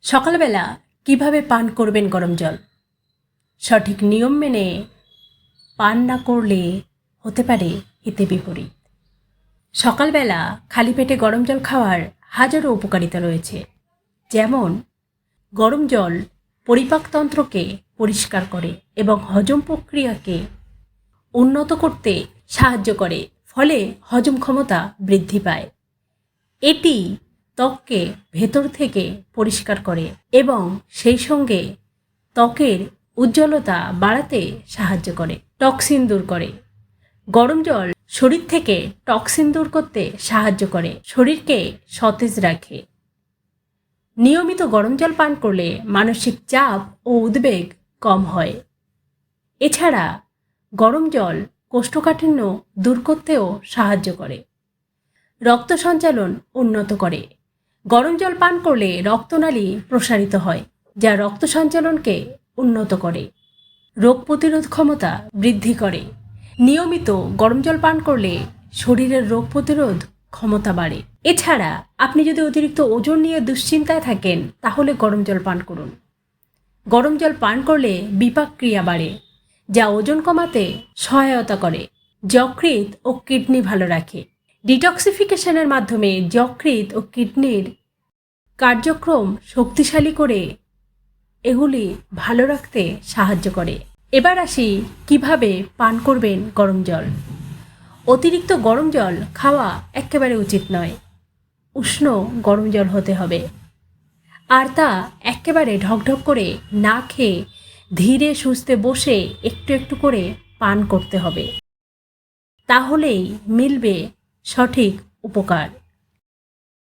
সকালবেলা কিভাবে পান করবেন গরম জল? সঠিক নিয়ম মেনে পান না করলে হতে পারে হিতে বিপরীত। সকালবেলা খালি পেটে গরম জল খাওয়ার হাজারো উপকারিতা রয়েছে। যেমন গরম জল পরিপাকতন্ত্রকে পরিষ্কার করে এবং হজম প্রক্রিয়াকে উন্নত করতে সাহায্য করে, ফলে হজম ক্ষমতা বৃদ্ধি পায়। এটি ত্বককে ভেতর থেকে পরিষ্কার করে এবং সেই সঙ্গে ত্বকের উজ্জ্বলতা বাড়াতে সাহায্য করে, টক্সিন দূর করে। গরম জল শরীর থেকে টক্সিন দূর করতে সাহায্য করে, শরীরকে সতেজ রাখে। নিয়মিত গরম জল পান করলে মানসিক চাপ ও উদ্বেগ কম হয়। এছাড়া গরম জল কোষ্ঠকাঠিন্য দূর করতেও সাহায্য করে, রক্ত সঞ্চালন উন্নত করে। গরম জল পান করলে রক্তনালী প্রসারিত হয়, যা রক্ত সঞ্চালনকে উন্নত করে, রোগ প্রতিরোধ ক্ষমতা বৃদ্ধি করে। নিয়মিত গরম জল পান করলে শরীরের রোগ প্রতিরোধ ক্ষমতা বাড়ে। এছাড়া আপনি যদি অতিরিক্ত ওজন নিয়ে দুশ্চিন্তায় থাকেন, তাহলে গরম জল পান করুন। গরম জল পান করলে বিপাক ক্রিয়া বাড়ে, যা ওজন কমাতে সহায়তা করে, যকৃৎ ও কিডনি ভালো রাখে। ডিটক্সিফিকেশনের মাধ্যমে যকৃৎ ও কিডনির কার্যক্রম শক্তিশালী করে এগুলি ভালো রাখতে সাহায্য করে। এবার আসি কিভাবে পান করবেন গরম জল। অতিরিক্ত গরম জল খাওয়া একেবারে উচিত নয়। উষ্ণ গরম জল হতে হবে, আর তা একেবারে ঢকঢক করে না খেয়ে ধীরে সুস্থে বসে একটু একটু করে পান করতে হবে। তাহলেই মিলবে সঠিক উপকার।